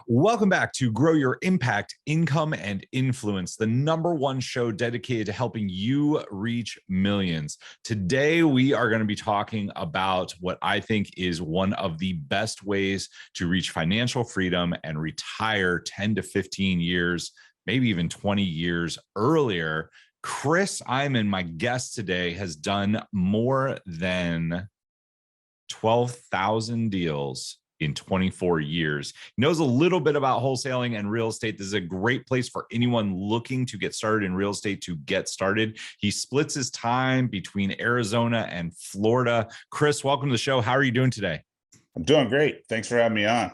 Welcome back to Grow Your Impact, Income, and Influence, the #1 show dedicated to helping you reach millions. Today, we are going to be talking about what I think is one of the best ways to reach financial freedom and retire 10 to 15 years, maybe even 20 years earlier. Chris Eymann, my guest today, has done more than 12,000 deals in 24 years. He knows a little bit about wholesaling and real estate. This is a great place for anyone looking to get started in real estate to get started. He splits his time between Arizona and Florida. Chris, welcome to the show. How are you doing today? I'm doing great. Thanks for having me on.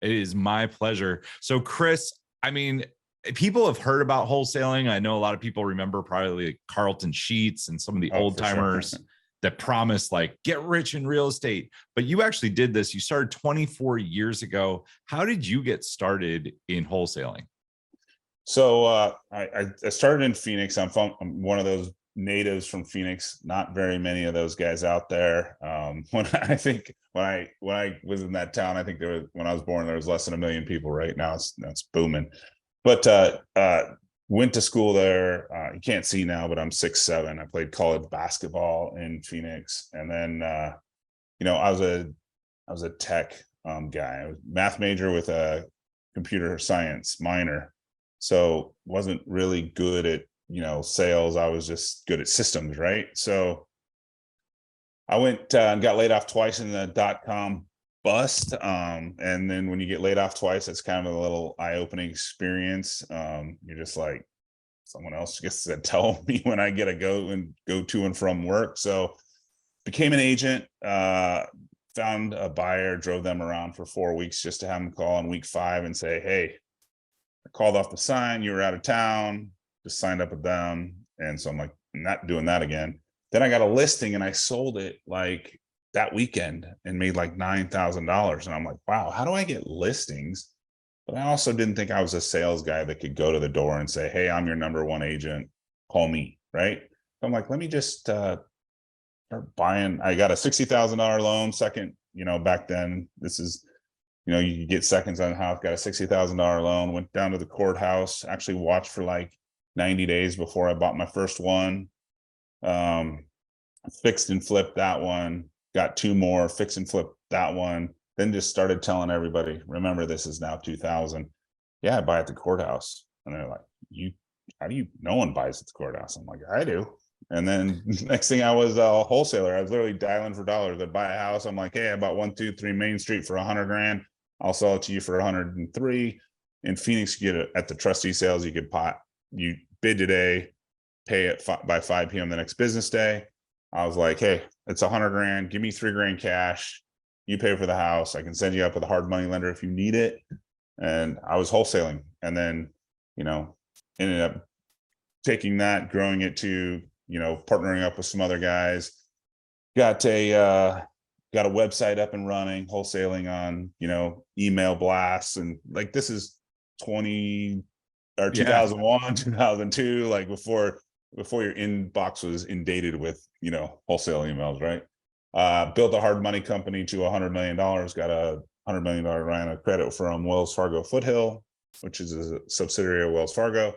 It is my pleasure. So Chris, people have heard about wholesaling. I know a lot of people remember probably like Carlton Sheets and some of the old timers. Sure. That promised like get rich in real estate, but you actually did this. You started 24 years ago. How did you get started in wholesaling? So I started in Phoenix. I'm one of those natives from Phoenix. Not very many of those guys out there. When I was in that town, I think when I was born, there was less than 1 million people. Right now, it's booming. But went to school there. You can't see now, but I'm 6'7". I played college basketball in Phoenix, and then I was a tech guy. I was a math major with a computer science minor, so wasn't really good at sales. I was just good at systems, right? So I went and got laid off twice in the .com bust, and then when you get laid off twice, it's kind of a little eye-opening experience. You're just like, someone else gets to tell me when I get to go to and from work. So became an agent, found a buyer, drove them around for 4 weeks just to have them call in week 5 and say, hey, I called off the sign, you were out of town, just signed up with them. And so I'm like, not doing that again. Then I got a listing and I sold it like that weekend and made like $9,000. And I'm like, wow, how do I get listings? But I also didn't think I was a sales guy that could go to the door and say, hey, I'm your #1 agent, call me, right? So I'm like, let me just start buying. I got a $60,000 loan, second, back then, this is, you could get seconds on a house, got a $60,000 loan, went down to the courthouse, actually watched for like 90 days before I bought my first one. Fixed and flipped that one. Got 2 more, fix and flip that one, then just started telling everybody, remember, this is now 2000. Yeah, I buy at the courthouse. And they're like, how do you, no one buys at the courthouse? I'm like, I do. And then next thing, I was a wholesaler. I was literally dialing for dollars. I'd buy a house. I'm like, hey, I bought 123 Main Street for $100,000. I'll sell it to you for 103. In Phoenix, you get it at the trustee sales. You bid today, pay it by 5 p.m. the next business day. I was like, hey, it's $100,000. Give me $3,000 cash. You pay for the house. I can send you up with a hard money lender if you need it. And I was wholesaling, and then, ended up taking that, growing it to, partnering up with some other guys. Got a website up and running, wholesaling on, email blasts. And like, this is 2001, 2002, like before your inbox was inundated with, wholesale emails, right? Built a hard money company to $100 million, got a $100 million line of credit from Wells Fargo Foothill, which is a subsidiary of Wells Fargo.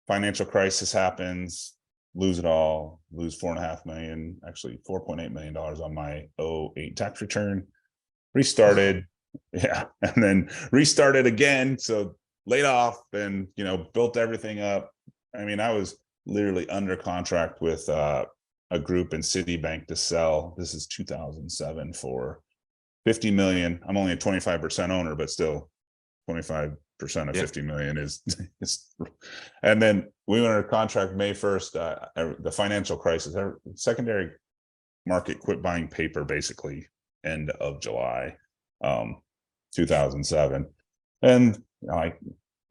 Financial crisis happens, lose it all, lose $4.5 million, actually $4.8 million on my 2008 tax return. Restarted, yeah, and then restarted again. So laid off and, built everything up. I mean, I was literally under contract with a group in Citibank to sell. This is 2007 for $50 million. I'm only a 25% owner, but still 25% of 50 million is and then we went under contract May 1st. The financial crisis, secondary market quit buying paper basically end of July 2007. And the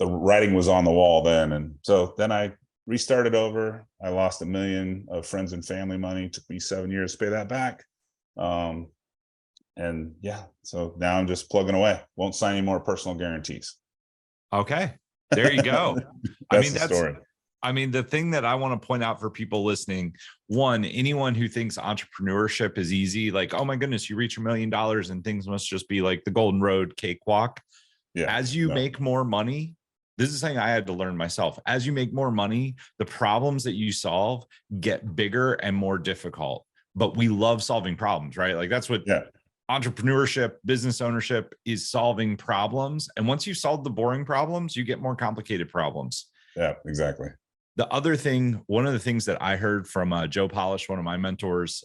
writing was on the wall then. And so then I restarted over. I lost $1 million of friends and family money. It took me 7 years to pay that back. And yeah, so now I'm just plugging away. Won't sign any more personal guarantees. Okay, there you go. That's the story. The thing that I want to point out for people listening, one, anyone who thinks entrepreneurship is easy, like, oh my goodness, you reach $1 million and things must just be like the golden road cakewalk. Yeah. As you No. make more money, this is something I had to learn myself. As you make more money, the problems that you solve get bigger and more difficult. But we love solving problems, right? Like that's what Yeah. entrepreneurship, business ownership is, solving problems. And once you solve the boring problems, you get more complicated problems. Yeah, exactly. The other thing, one of the things that I heard from Joe Polish, one of my mentors,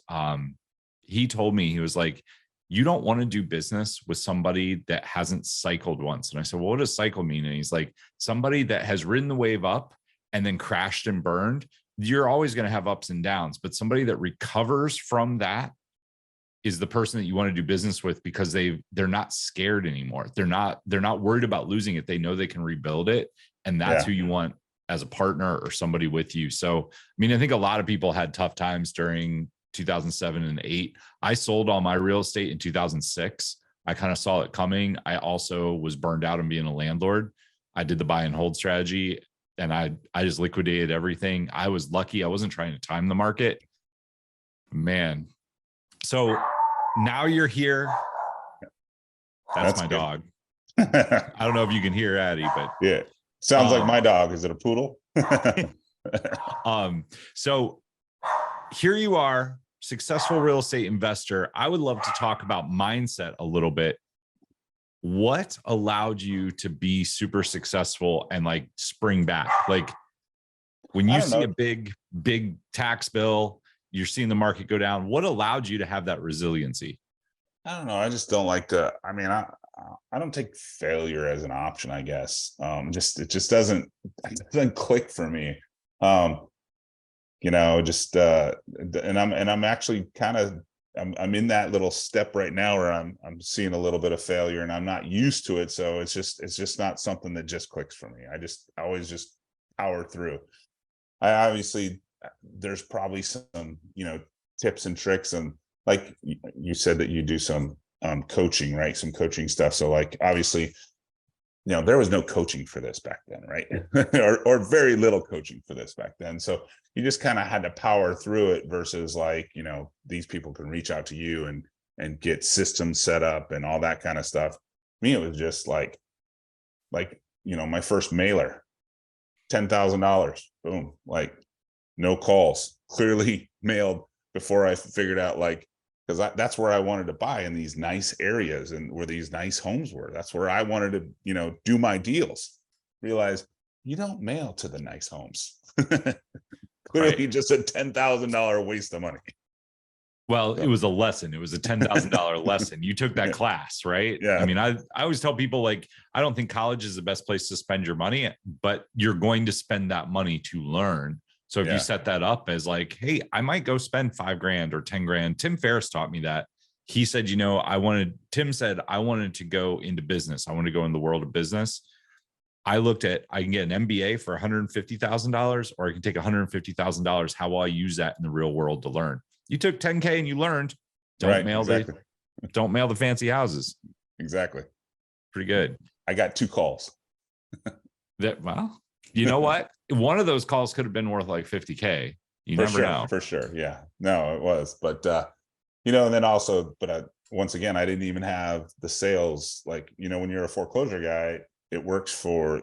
he told me, he was like, you don't want to do business with somebody that hasn't cycled once. And I said, well, what does cycle mean? And he's like, somebody that has ridden the wave up and then crashed and burned. You're always going to have ups and downs, but somebody that recovers from that is the person that you want to do business with, because they're not scared anymore. They're not worried about losing it. They know they can rebuild it. And that's who you want as a partner or somebody with you. So, I mean, I think a lot of people had tough times during 2007 and 8. I sold all my real estate in 2006. I kind of saw it coming. I also was burned out on being a landlord. I did the buy and hold strategy, and I just liquidated everything. I was lucky. I wasn't trying to time the market, man. So now you're here. That's my good dog. I don't know if you can hear Addie, but yeah, sounds like my dog. Is it a poodle? So here you are, successful real estate investor. I would love to talk about mindset a little bit. What allowed you to be super successful and like spring back? Like when you see a big tax bill, you're seeing the market go down. What allowed you to have that resiliency? I don't know. I just don't like to. I mean, I don't take failure as an option, I guess. It just doesn't click for me. And I'm actually kind of I'm in that little step right now where I'm seeing a little bit of failure, and I'm not used to it. So it's just not something that just clicks for me. I always just power through. I obviously, there's probably some, tips and tricks, and like you said that you do some coaching, right? Some coaching stuff. So like, obviously, there was no coaching for this back then, right? or very little coaching for this back then. So you just kind of had to power through it versus like, these people can reach out to you and get systems set up and all that kind of stuff. Me, it was just like, my first mailer, $10,000, boom, like no calls, clearly mailed before I figured out, like, because that's where I wanted to buy, in these nice areas and where these nice homes were. That's where I wanted to, do my deals. Realize you don't mail to the nice homes. Clearly, Right. just a $10,000 waste of money. Well, it was a lesson. It was a $10,000 lesson. You took that class, right? Yeah. I mean, I always tell people, like, I don't think college is the best place to spend your money, but you're going to spend that money to learn. So if you set that up as like, hey, I might go spend $5,000 or $10,000. Tim Ferriss taught me that. He said, Tim said, I wanted to go into business. I want to go in the world of business. I looked at, I can get an MBA for $150,000, or I can take $150,000. How will I use that in the real world to learn? You took 10K and you learned. Don't mail the fancy houses. Exactly. Pretty good. I got 2 calls. Well, you know what? One of those calls could have been worth like 50K. You never know. For sure. Yeah. No, it was. But, and then also, once again, I didn't even have the sales. Like, when you're a foreclosure guy, it works for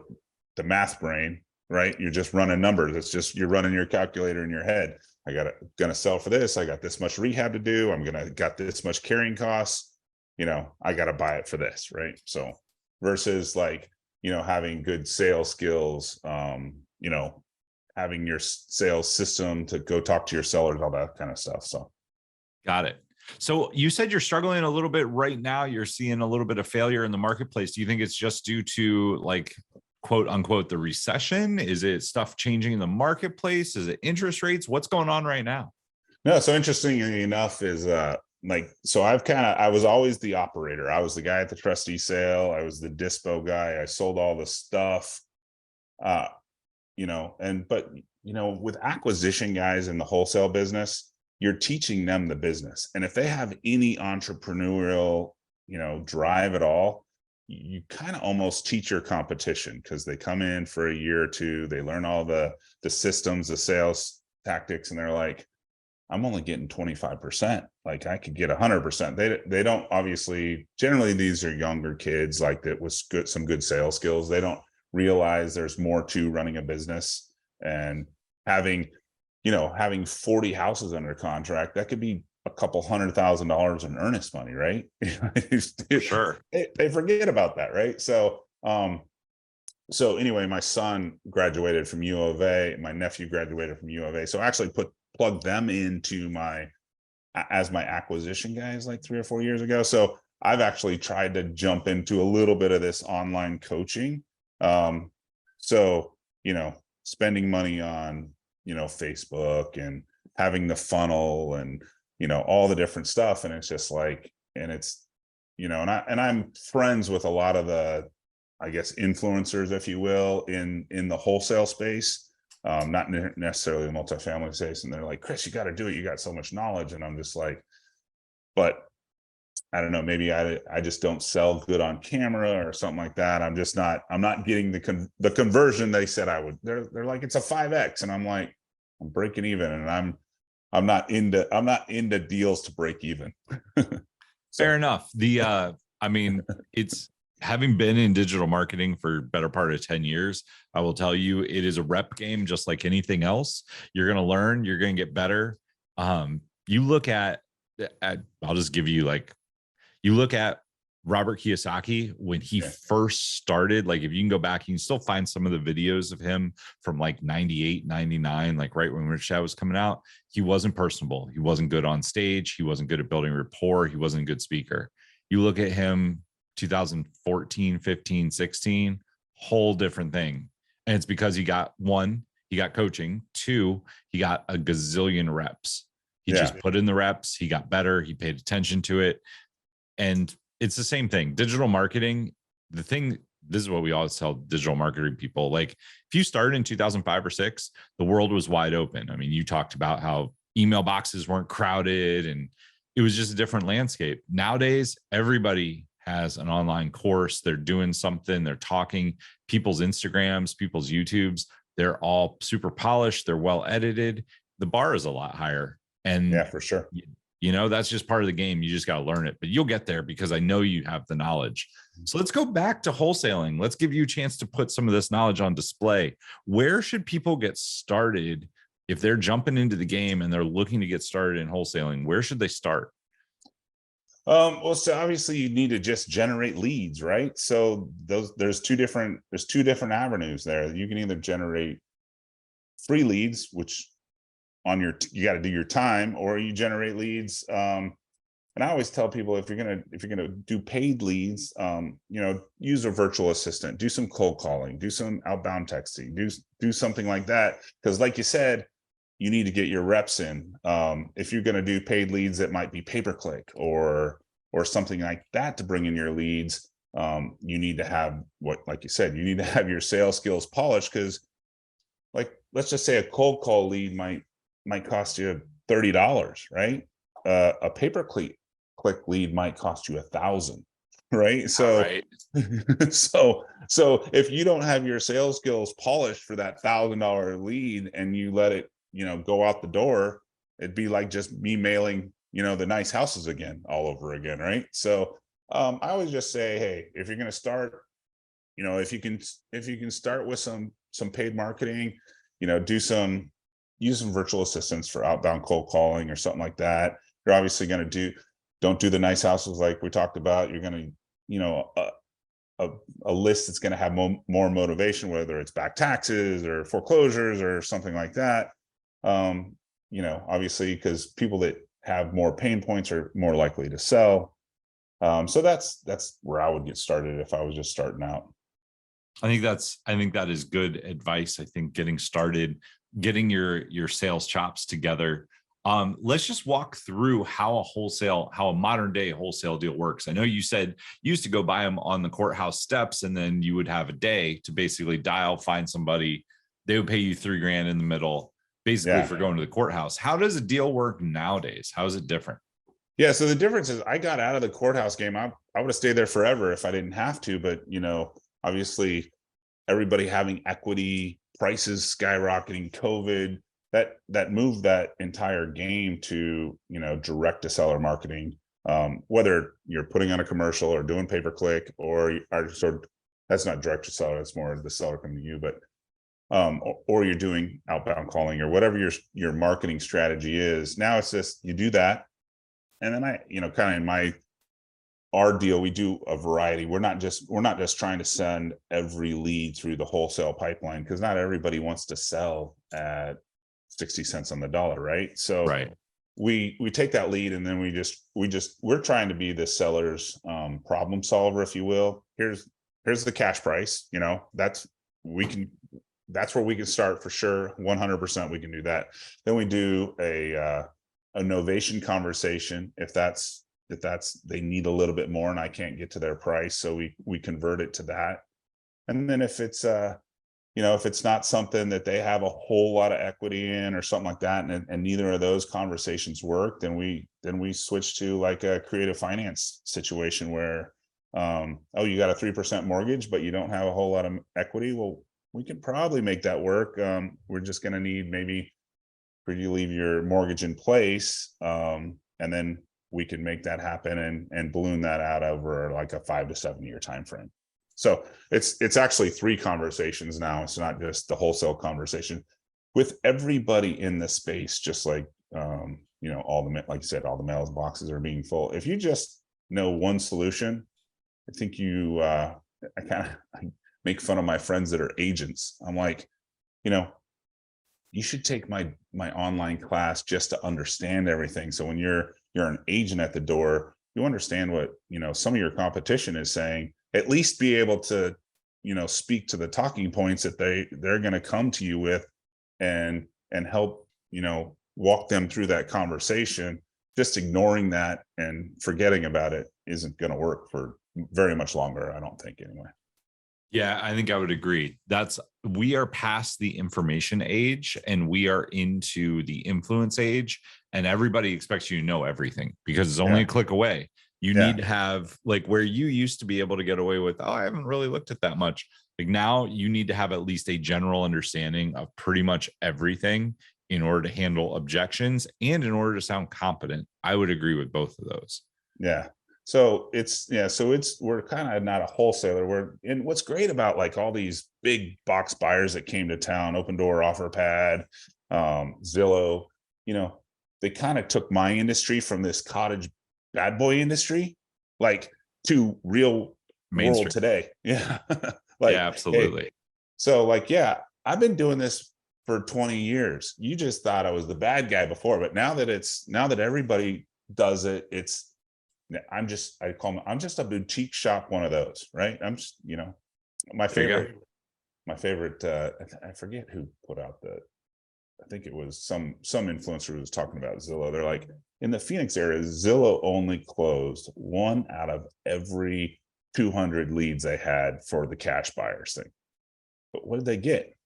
the math brain, right? You're just running numbers. It's just, you're running your calculator in your head. Gonna sell for this. I got this much rehab to do. Got this much carrying costs. I got to buy it for this, right? So versus like, having good sales skills, having your sales system to go talk to your sellers, all that kind of stuff. So. Got it. So you said you're struggling a little bit right now. You're seeing a little bit of failure in the marketplace. Do you think it's just due to, like, quote unquote, the recession? Is it stuff changing in the marketplace? Is it interest rates? What's going on right now? No. So interestingly enough is, I was always the operator. I was the guy at the trustee sale. I was the dispo guy. I sold all the stuff, with acquisition guys in the wholesale business, you're teaching them the business. And if they have any entrepreneurial, drive at all, you kind of almost teach your competition, because they come in for a year or two, they learn all the systems, the sales tactics, and they're like, I'm only getting 25%. Like I could get 100%. They don't, obviously, generally these are younger kids like that with some good sales skills. They don't realize there's more to running a business, and having, having 40 houses under contract, that could be a couple $100,000 in earnest money, right? For sure. They forget about that, right? So anyway, my son graduated from U of A. My nephew graduated from U of A. So I actually plugged them into as my acquisition guys like 3 or 4 years ago. So I've actually tried to jump into a little bit of this online coaching. So, spending money on, Facebook and having the funnel and, all the different stuff. And it's just like, and it's, and I'm friends with a lot of the, I guess, influencers, if you will, in the wholesale space, not necessarily the multifamily space. And they're like, Chris, you got to do it. You got so much knowledge. And I'm just like, but I don't know, maybe I just don't sell good on camera or something like that. I'm not getting the conversion they said I would. They're like, it's a 5X. And I'm like, I'm breaking even. And I'm not into deals to break even. Fair enough. I mean, it's, having been in digital marketing for better part of 10 years, I will tell you, it is a rep game, just like anything else. You're going to learn, you're going to get better. You look at, I'll just give you you look at Robert Kiyosaki when he first started. Like if you can go back, you can still find some of the videos of him from like 98, 99, like right when Rich Dad was coming out. He wasn't personable. He wasn't good on stage. He wasn't good at building rapport. He wasn't a good speaker. You look at him 2014, 15, 16, whole different thing. And it's because he got coaching. 2, he got a gazillion reps. He just put in the reps. He got better. He paid attention to it. And it's the same thing. Digital marketing, this is what we always tell digital marketing people. Like if you started in 2005 or 6, the world was wide open. I mean, you talked about how email boxes weren't crowded and it was just a different landscape. Nowadays, everybody has an online course. They're doing something. They're talking. People's Instagrams, people's YouTubes, they're all super polished. They're well edited. The bar is a lot higher. And yeah, for sure. That's just part of the game. You just got to learn it, but you'll get there because I know you have the knowledge. So let's go back to wholesaling. Let's give you a chance to put some of this knowledge on display. Where should people get started if they're jumping into the game and they're looking to get started in wholesaling? Where should they start? Well, so obviously you need to just generate leads, right? So there's two different avenues there. You can either generate free leads, which you got to do your time, or you generate leads. And I always tell people, if you're gonna do paid leads, use a virtual assistant, do some cold calling, do some outbound texting, do something like that. Because like you said, you need to get your reps in. If you're going to do paid leads, it might be pay-per-click or something like that to bring in your leads. You need to have like you said, you need to have your sales skills polished, because like, let's just say a cold call lead might cost you $30, right? A pay-per-click lead might cost you $1,000, right? So, right. so if you don't have your sales skills polished for that $1,000 lead and you let it, go out the door, it'd be like just me mailing, the nice houses again, all over again, right? So I always just say, hey, if you're going to start, if you can start with some paid marketing, use some virtual assistants for outbound cold calling or something like that. You're obviously going to don't do the nice houses like we talked about. You're going to, a list that's going to have more motivation, whether it's back taxes or foreclosures or something like that. Obviously, because people that have more pain points are more likely to sell. So that's where I would get started if I was just starting out. I think that is good advice. I think getting started, getting your sales chops together. Let's just walk through how a modern day wholesale deal works. I know you said you used to go buy them on the courthouse steps, and then you would have a day to basically find somebody. They would pay you $3,000 in the middle, basically for going to the courthouse. How does a deal work nowadays? How is it different? Yeah. So the difference is I got out of the courthouse game. I would have stayed there forever if I didn't have to, but obviously everybody having equity, prices skyrocketing, COVID, that moved that entire game to, direct to seller marketing. Whether you're putting on a commercial or doing pay per click, or you are sort of, that's not direct to seller, that's more the seller coming to you, but or you're doing outbound calling or whatever your marketing strategy is. Now it's just you do that, and then kind of in our deal, we do a variety. We're not just trying to send every lead through the wholesale pipeline, because not everybody wants to sell at 60 cents on the dollar, right? So Right. we take that lead, and then we're trying to be the seller's problem solver, if you will. Here's the cash price. That's where we can start for sure. 100% we can do that. Then we do a novation conversation if they need a little bit more and I can't get to their price, so we convert it to that. And then if it's if it's not something that they have a whole lot of equity in or something like that, and neither of those conversations work, then we switch to like a creative finance situation where oh, you got a 3% mortgage but you don't have a whole lot of equity. Well, we can probably make that work. We're just going to need maybe for you to leave your mortgage in place, and then we can make that happen and balloon that out over like a 5 to 7 year time frame. So it's actually 3 conversations now. It's not just the wholesale conversation with everybody in the space. Just like like you said, all the mailboxes are being full. If you just know one solution, I think I make fun of my friends that are agents. I'm like, you should take my online class just to understand everything. So when you're an agent at the door, you understand what some of your competition is saying. At least be able to speak to the talking points that they're going to come to you with, and help walk them through that conversation. Just ignoring that and forgetting about it isn't going to work for very much longer, I don't think, anyway. Yeah, I think I would agree. We are past the information age and we are into the influence age, and everybody expects you to know everything because it's only a click away. You need to have, like, where you used to be able to get away with, oh, I haven't really looked at that much. Like, now you need to have at least a general understanding of pretty much everything in order to handle objections and in order to sound competent. I would agree with both of those. Yeah. So we're kind of not a wholesaler. And what's great about like all these big box buyers that came to town, Open Door, OfferPad, Zillow, they kind of took my industry from this cottage bad boy industry, like, to real world today. Yeah. Yeah, absolutely. Hey, so like, I've been doing this for 20 years. You just thought I was the bad guy before, but now that everybody does it, I'm just a boutique shop, one of those, right? I'm just, my favorite, I forget who put out I think it was some influencer who was talking about Zillow. They're like, in the Phoenix area, Zillow only closed 1 out of every 200 leads they had for the cash buyers thing. But what did they get?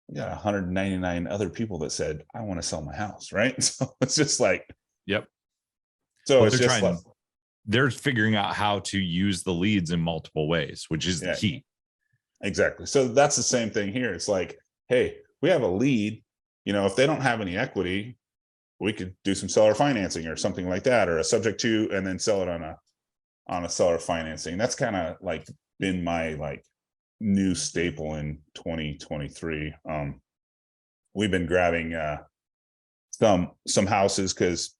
We got 199 other people that said, I want to sell my house, right? So it's just like, yep. So it's just like, they're figuring out how to use the leads in multiple ways, which is the key. Exactly. So that's the same thing here. It's like, hey, we have a lead. If they don't have any equity, we could do some seller financing or something like that, or a subject to, and then sell it on a seller financing. That's kind of like been my like new staple in 2023. We've been grabbing some houses because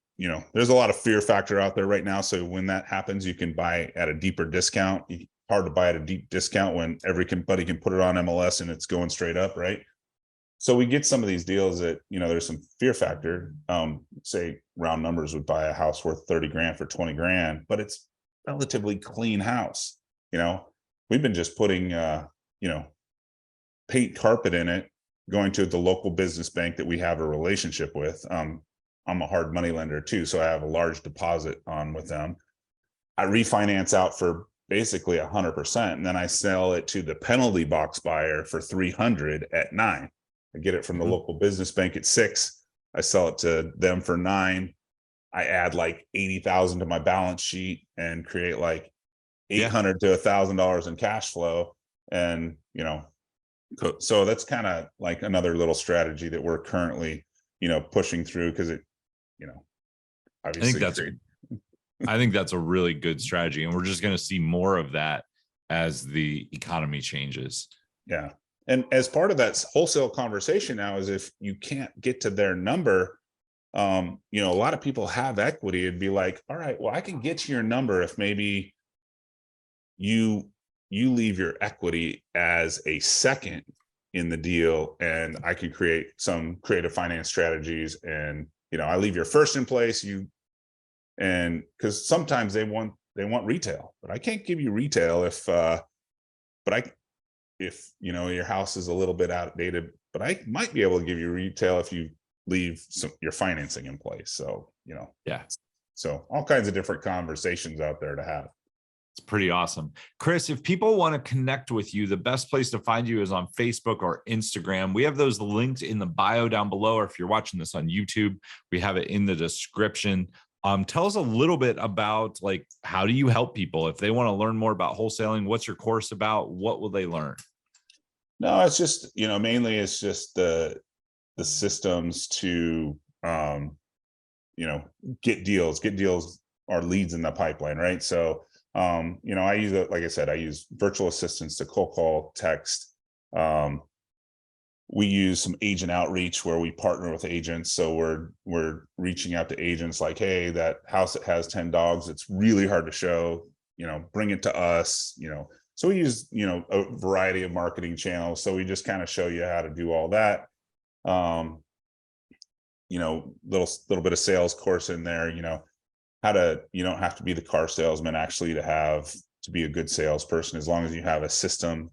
there's a lot of fear factor out there right now. So when that happens, you can buy at a deeper discount. Hard to buy at a deep discount when everybody can put it on MLS and it's going straight up, right? So we get some of these deals that, there's some fear factor. Say round numbers would buy a house worth 30 grand for 20 grand, but it's relatively clean house. We've been just putting, paint carpet in it, going to the local business bank that we have a relationship with. I'm a hard money lender too, so I have a large deposit on with them. I refinance out for basically 100%, and then I sell it to the penalty box buyer for 300 at 9. I get it from the local business bank at 6. I sell it to them for 9. I add like 80,000 to my balance sheet and create like $800 to $1,000 in cash flow. And So that's kind of like another little strategy that we're currently, pushing through, because it, I think obviously that's I think that's a really good strategy, and we're just going to see more of that as the economy changes. Yeah. And as part of that wholesale conversation now is, if you can't get to their number, a lot of people have equity. It'd be like, all right, well, I can get to your number if maybe you leave your equity as a second in the deal, and I could create some creative finance strategies, and I leave your first in place, and because sometimes they want retail, but I can't give you retail if your house is a little bit outdated, but I might be able to give you retail if you leave your financing in place. So Yeah, so all kinds of different conversations out there to have. it's pretty awesome. Chris, if people want to connect with you, the best place to find you is on Facebook or Instagram. We have those linked in the bio down below, or if you're watching this on YouTube, we have it in the description. Tell us a little bit about, like, how do you help people if they want to learn more about wholesaling? What's your course about? What will they learn? No, it's just, mainly it's just the systems to, get deals or leads in the pipeline, right? So, I use it, like I said, I use virtual assistants to cold call, text. We use some agent outreach where we partner with agents. So we're reaching out to agents like, hey, that house that has 10 dogs, it's really hard to show, bring it to us, So we use, a variety of marketing channels. So we just kind of show you how to do all that. Little bit of sales course in there, how to, you don't have to be the car salesman actually to be a good salesperson, as long as you have a system,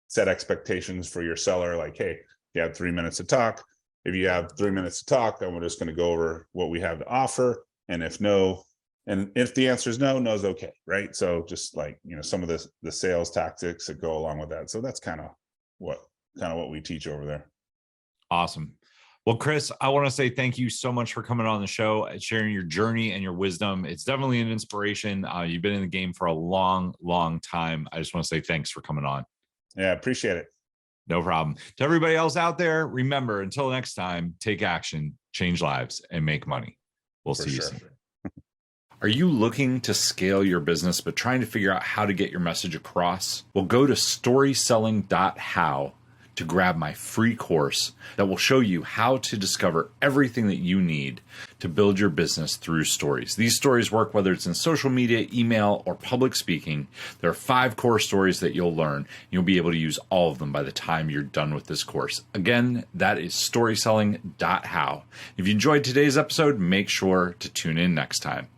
set expectations for your seller. Like, hey, you have 3 minutes to talk. If you have 3 minutes to talk, then we're just going to go over what we have to offer. And if the answer is no, is okay. Right. So just like, some of the sales tactics that go along with that. So that's kind of what we teach over there. Awesome. Well, Chris, I want to say thank you so much for coming on the show and sharing your journey and your wisdom. It's definitely an inspiration. You've been in the game for a long, long time. I just want to say thanks for coming on. Yeah, appreciate it. No problem. To everybody else out there, remember, until next time, take action, change lives, and make money. We'll see you soon. Are you looking to scale your business but trying to figure out how to get your message across? Well, go to storyselling.how to grab my free course that will show you how to discover everything that you need to build your business through stories. These stories work whether it's in social media, email, or public speaking. There are 5 core stories that you'll learn. You'll be able to use all of them by the time you're done with this course. Again, that is storyselling.how. If you enjoyed today's episode, make sure to tune in next time.